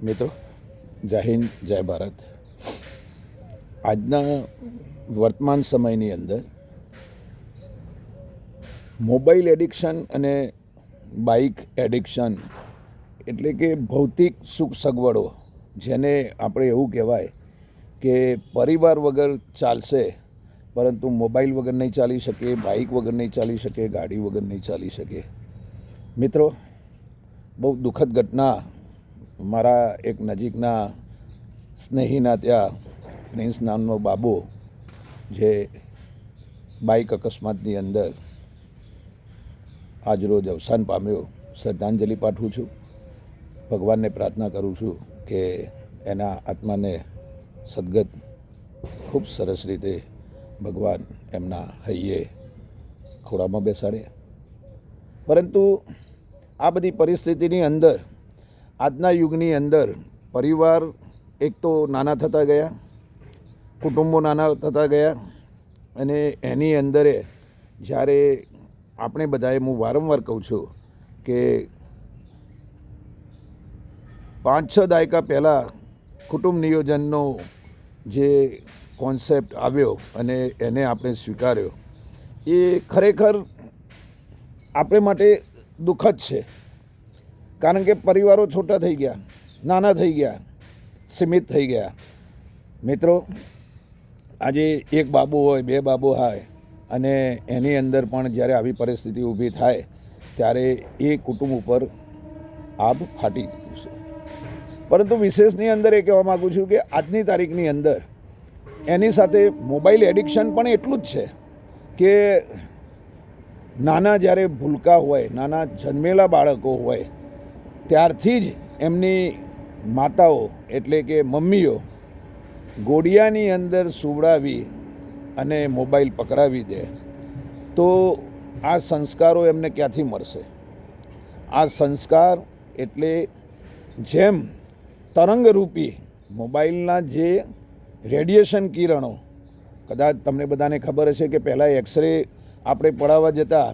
મિત્રો, જય હિન્દ, જય ભારત. આજના વર્તમાન સમયની અંદર મોબાઈલ એડિક્શન અને બાઇક એડિક્શન એટલે કે ભૌતિક સુખ સગવડો, જેને આપણે એવું કહેવાય કે પરિવાર વગર ચાલશે પરંતુ મોબાઈલ વગર નહીં ચાલી શકે, બાઇક વગર નહીં ચાલી શકે, ગાડી વગર નહીં ચાલી શકે. મિત્રો, બહુ દુઃખદ ઘટના મારા એક નજીકના સ્નેહીના ત્યાં પ્રિન્સ નામનો બાબો જે બાઇક અકસ્માતની અંદર આજરોજ અવસાન પામ્યો. શ્રદ્ધાંજલિ પાઠવું છું. ભગવાનને પ્રાર્થના કરું છું કે એના આત્માને સદગત ખૂબ સરસ રીતે ભગવાન એમના હૈયે ખોળામાં બેસાડે. પરંતુ આ બધી પરિસ્થિતિની અંદર, આજના યુગની અંદર પરિવાર એક તો નાના થતા ગયા, કુટુંબો નાના થતા ગયા, અને એની અંદરે જ્યારે આપણે બધાએ, હું વારંવાર કહું છું કે 5-6 દાયકા પહેલાં કુટુંબ નિયોજનનો જે કોન્સેપ્ટ આવ્યો અને એને આપણે સ્વીકાર્યો, એ ખરેખર આપણે માટે દુઃખદ છે. કારણ કે પરિવારો છોટા થઈ ગયા, નાના થઈ ગયા, સીમિત થઈ ગયા. મિત્રો, આજે એક બાબુ હોય, 2 બાબુ હોય, અને એની અંદર પણ જ્યારે આવી પરિસ્થિતિ ઊભી થાય ત્યારે એ કુટુંબ ઉપર આભ ફાટી ગયું છે. પરંતુ વિશેષની અંદર એ કહેવા માગું છું કે આજની તારીખની અંદર એની સાથે મોબાઈલ એડિક્શન પણ એટલું જ છે કે નાના જ્યારે ભૂલકા હોય, નાના જન્મેલા બાળકો હોય, ત્યારથી જ એમની માતાઓ એટલે કે મમ્મીઓ ગોડિયાની અંદર સુવડાવી અને મોબાઈલ પકડાવી દે, તો આ સંસ્કારો એમને ક્યાંથી મળશે? આ સંસ્કાર એટલે જેમ તરંગરૂપી મોબાઈલના જે રેડિયેશન કિરણો, કદાચ તમને બધાને ખબર હશે કે પહેલાં એક્સરે આપણે પડાવવા જતા,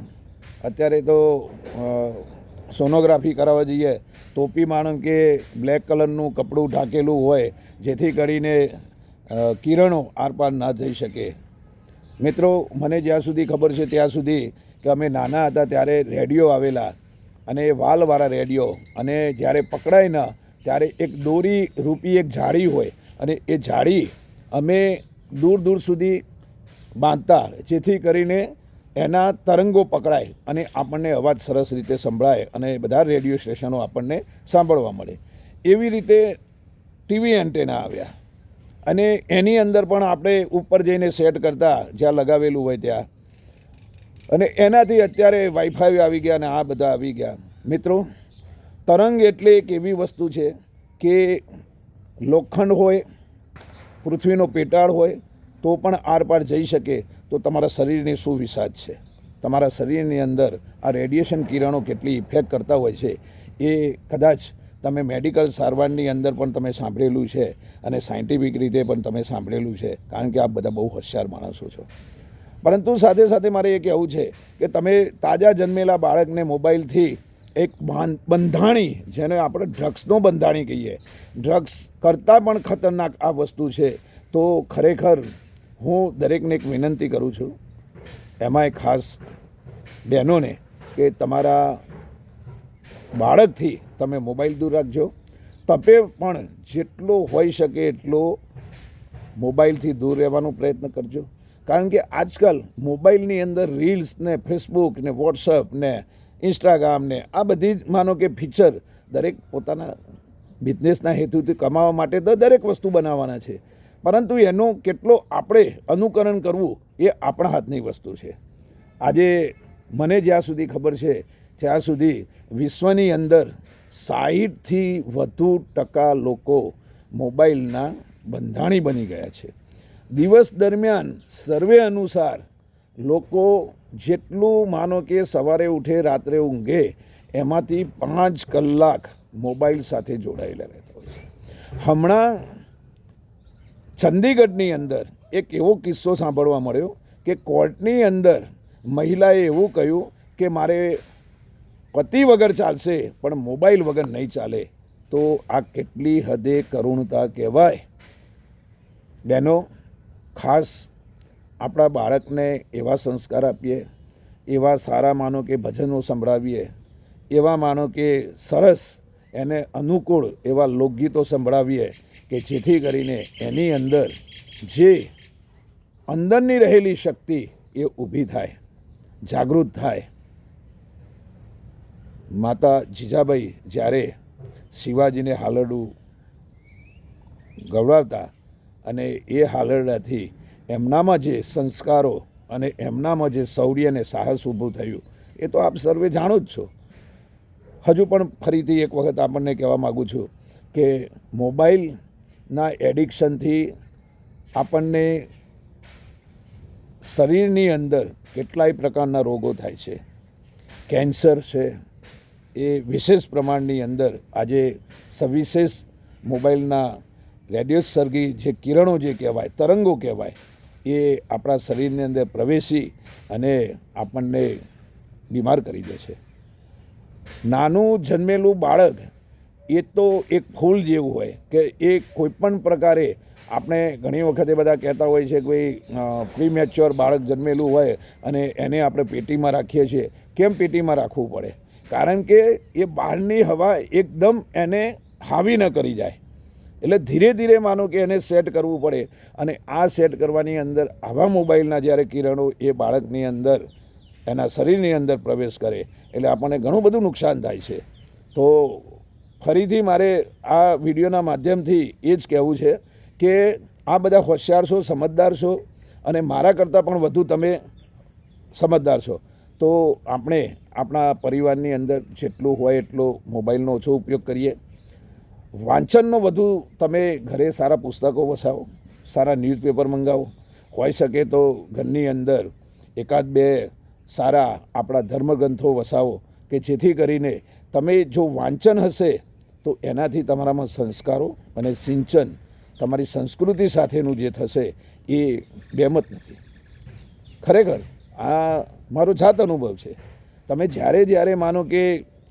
અત્યારે તો સોનોગ્રાફી કરાવવા જઈએ, ટોપી માણો કે બ્લેક કલરનું કપડું ઢાંકેલું હોય જેથી કરીને કિરણો આરપાર ના જઈ શકે. મિત્રો, મને જ્યાં સુધી ખબર છે ત્યાં સુધી કે અમે નાના હતા ત્યારે રેડિયો આવેલા, અને એ વાલવાળા રેડિયો, અને જ્યારે પકડાય ન ત્યારે એક દોરી રૂપી એક જાળી હોય, અને એ જાળી અમે દૂર દૂર સુધી બાંધતા જેથી કરીને એના તરંગો પકડાય અને આપણને અવાજ સરસ રીતે સંભળાય અને બધા રેડિયો સ્ટેશનો આપણને સાંભળવા મળે. એવી રીતે ટીવી એન્ટેના આવ્યા, અને એની અંદર પણ આપણે ઉપર જઈને સેટ કરતા જ્યાં લગાવેલું હોય ત્યાં, અને એનાથી અત્યારે વાઈફાઈ આવી ગયા અને આ બધા આવી ગયા. મિત્રો, તરંગ એટલે એક એવી વસ્તુ છે કે લોખંડ હોય, પૃથ્વીનો પેટાળ હોય તો પણ આરપાર જઈ શકે, તો તમારા શરીરની શું વિષાદ છે? તમારા શરીરની અંદર આ રેડિયેશન કિરણો કેટલી ઇફેક્ટ કરતા હોય છે એ કદાચ તમે મેડિકલ સારવારની અંદર પણ તમે સાંભળેલું છે, અને સાયન્ટિફિક રીતે પણ તમે સાંભળેલું છે, કારણ કે આપ બધા બહુ હોશિયાર માણસો છો. પરંતુ સાથે સાથે મારે એ કહેવું છે કે તમે તાજા જન્મેલા બાળકને મોબાઈલથી એક બંધાણી, જેને આપણે ડ્રગ્સનો બંધાણી કહીએ, ડ્રગ્સ કરતાં પણ ખતરનાક આ વસ્તુ છે. તો ખરેખર હું દરેકને એક વિનંતી કરું છું, એમાંય ખાસ બહેનોને, કે તમારા બાળકથી તમે મોબાઈલ દૂર રાખજો. તમે પણ જેટલો હોઈ શકે એટલો મોબાઈલથી દૂર રહેવાનો પ્રયત્ન કરજો. કારણ કે આજકાલ મોબાઈલની અંદર રીલ્સ ને, ફેસબુક ને, વોટ્સઅપ ને, ઇન્સ્ટાગ્રામ ને, આ બધી જ માનો કે ફીચર દરેક પોતાના બિઝનેસના હેતુથી કમાવા માટે તો દરેક વસ્તુ બનાવવાના છે, પરંતુ એનો કેટલો આપણે અનુકરણ કરવું એ આપણા હાથની વસ્તુ છે. આજે મને જ્યાં સુધી ખબર છે ત્યાં સુધી વિશ્વની અંદર 60થી વધુ ટકા લોકો મોબાઈલના બંધાણી બની ગયા છે. દિવસ દરમિયાન સર્વે અનુસાર લોકો જેટલું માનો કે સવારે ઉઠે રાત્રે ઊંઘે એમાંથી 5 કલાક મોબાઈલ સાથે જોડાયેલા રહેતા હોય છે. હમણાં ચંદીગઢની અંદર એક એવો કિસ્સો સાંભળવા મળ્યો કે કોર્ટની અંદર મહિલાએ એવું કહ્યું કે મારે પતિ વગર ચાલશે પણ મોબાઈલ વગર નહીં ચાલે. તો આ કેટલી હદે કરુણતા કહેવાય. બહેનો, ખાસ આપણા બાળકને એવા સંસ્કાર આપીએ, એવા સારા માનો કે ભજનો સંભળાવીએ, એવા માનો કે સરસ એને અનુકૂળ એવા લોકગીતો સંભળાવીએ કે જેથી કરીને એની અંદર જે અંદરની રહેલી શક્તિ એ ઊભી થાય, જાગૃત થાય. માતા જીજાબાઈ જ્યારે શિવાજીને હાલરડું ગવડાવતા અને એ હાલરડાથી એમનામાં જે સંસ્કારો અને એમનામાં જે શૌર્ય અને સાહસ ઊભું થયું એ તો આપ સર્વે જાણો જ છો. હજુ પણ ફરીથી એક વખત આપણને કહેવા માગું છું કે મોબાઈલના એડિક્શનથી આપણને શરીરની અંદર કેટલાય પ્રકારના રોગો થાય છે. કેન્સર છે એ વિશેષ પ્રમાણની અંદર આજે સવિશેષ મોબાઈલના રેડિયોસર્ગી જે કિરણો જે કહેવાય, તરંગો કહેવાય, એ આપણા શરીરની અંદર પ્રવેશી અને આપણને બીમાર કરી દે છે. નાનું જન્મેલું બાળક એ તો એક ફૂલ જેવું હોય કે એ કોઈપણ પ્રકારે આપણે ઘણી વખતે બધા કહેતા હોય છે કે ભાઈ પ્રીમેચ્યોર બાળક જન્મેલું હોય અને એને આપણે પેટીમાં રાખીએ છીએ. કેમ પેટીમાં રાખવું પડે? કારણ કે એ બહારની હવા એકદમ એને હાવી ન કરી જાય. એટલે ધીરે ધીરે માનો કે એને સેટ કરવું પડે અને આ સેટ કરવાની અંદર આવા મોબાઈલના જ્યારે કિરણો એ બાળકની અંદર એના શરીરની અંદર પ્રવેશ કરે એટલે આપણને ઘણું બધું નુકસાન થાય છે. તો ફરીથી મારે આ વિડીયોના માધ્યમથી એ જ કહેવું છે કે આ બધા હોશિયાર છો, સમજદાર છો અને મારા કરતાં પણ વધુ તમે સમજદાર છો. તો આપણે આપણા પરિવારની અંદર જેટલું હોય એટલો મોબાઈલનો ઓછો ઉપયોગ કરીએ. વાંચનનો વધુ તમે ઘરે સારા પુસ્તકો વસાવો, સારા ન્યૂઝપેપર મંગાવો. હોઈ શકે તો ઘરની અંદર એકાદ બે સારા આપણા ધર્મગ્રંથો વસાવો કે જેથી કરીને તમે જો વાંચન હશે તો એનાથી તમારામાં સંસ્કારો અને સિંચન તમારી સંસ્કૃતિ સાથેનું જે થશે એ બેમત નથી. ખરેખર આ મારો જાત અનુભવ છે. તમે જ્યારે જ્યારે માનો કે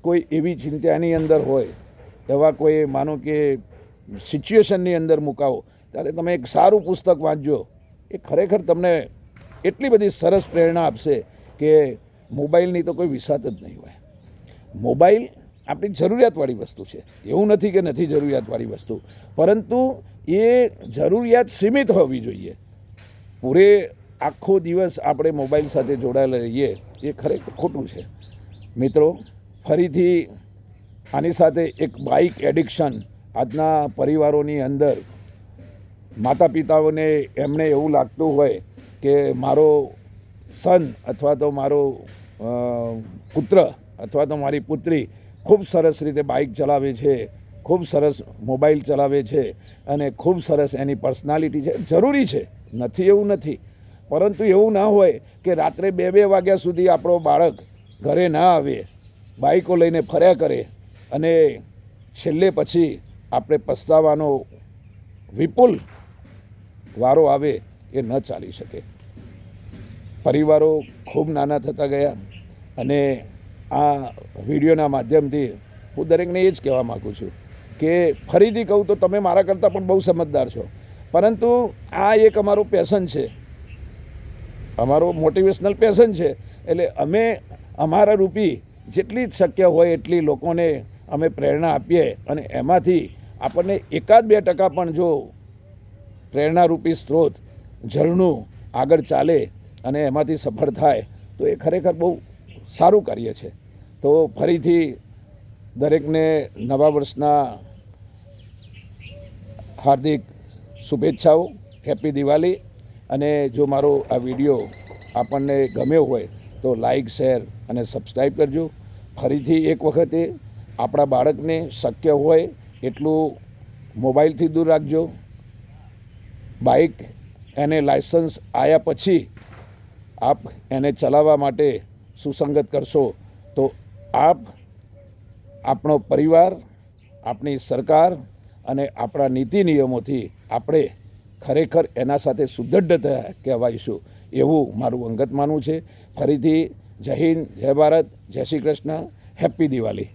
કોઈ એવી ચિંતાની અંદર હોય, એવા કોઈ માનો કે સિચ્યુએશનની અંદર મુકાવો ત્યારે તમે એક સારું પુસ્તક વાંચજો. એ ખરેખર તમને એટલી બધી સરસ પ્રેરણા આપશે કે મોબાઈલની તો કોઈ વિસાત જ નહીં હોય. મોબાઈલ આપણી જરૂરિયાતવાળી વસ્તુ છે, એવું નથી કે નથી જરૂરિયાતવાળી વસ્તુ, પરંતુ એ જરૂરિયાત સીમિત હોવી જોઈએ. પૂરે આખો દિવસ આપણે મોબાઈલ સાથે જોડાયેલા રહીએ એ ખરેખર ખોટું છે. મિત્રો, ફરીથી આની સાથે એક બાઇક એડિક્શન આજના પરિવારોની અંદર માતા પિતાઓને એમને એવું લાગતું હોય કે મારો સન અથવા તો મારો પુત્ર અથવા તો મારી પુત્રી ખૂબ સરસ રીતે બાઇક ચલાવે છે, ખૂબ સરસ મોબાઈલ ચલાવે છે અને ખૂબ સરસ એની પર્સનાલિટી છે. જરૂરી છે, નથી એવું નથી, પરંતુ એવું ના હોય કે રાત્રે 2-2 વાગ્યા સુધી આપણો બાળક ઘરે ના આવે, બાઇકો લઈને ફર્યા કરે અને છેલ્લે પછી આપણે પસ્તાવાનો વિપુલ વારો આવે. એ ન ચાલી શકે. પરિવારો ખૂબ નાના થતા ગયા અને આ વિડીયોના માધ્યમથી હું દરેકને એ જ કહેવા માગું છું કે ફરીથી કહું તો તમે મારા કરતાં પણ બહુ સમજદાર છો, પરંતુ આ એક અમારું પેશન છે, અમારો મોટિવેશનલ પેશન છે. એટલે અમે અમારા રૂપી જેટલી જ શક્ય હોય એટલી લોકોને અમે પ્રેરણા આપીએ અને એમાંથી આપણને 1-2% પણ જો પ્રેરણારૂપી સ્ત્રોત ઝરણું આગળ ચાલે અને એમાંથી સફળ થાય તો એ ખરેખર બહુ સારું કાર્ય છે. તો ફરીથી દરેકને નવા વર્ષના હાર્દિક શુભેચ્છાઓ, હેપી દિવાળી. અને જો મારો આ વિડીયો આપણને ગમ્યો હોય તો લાઈક, શેર અને સબસ્ક્રાઈબ કરજો. ફરીથી એક વખતે આપણા બાળકને શક્ય હોય એટલું મોબાઈલથી દૂર રાખજો. બાઇક એને લાયસન્સ આવ્યા પછી આપ એને ચલાવવા માટે સુસંગત કરશો તો આપ, આપણો પરિવાર, આપણી સરકાર અને આપણા નીતિ નિયમોથી આપણે ખરેખર એના સાથે સુદૃઢ કહેવાઈશું એવું મારું અંગત માનવું છે. ફરીથી જય હિન્દ, જય ભારત, જય શ્રી કૃષ્ણ, હેપી દિવાળી.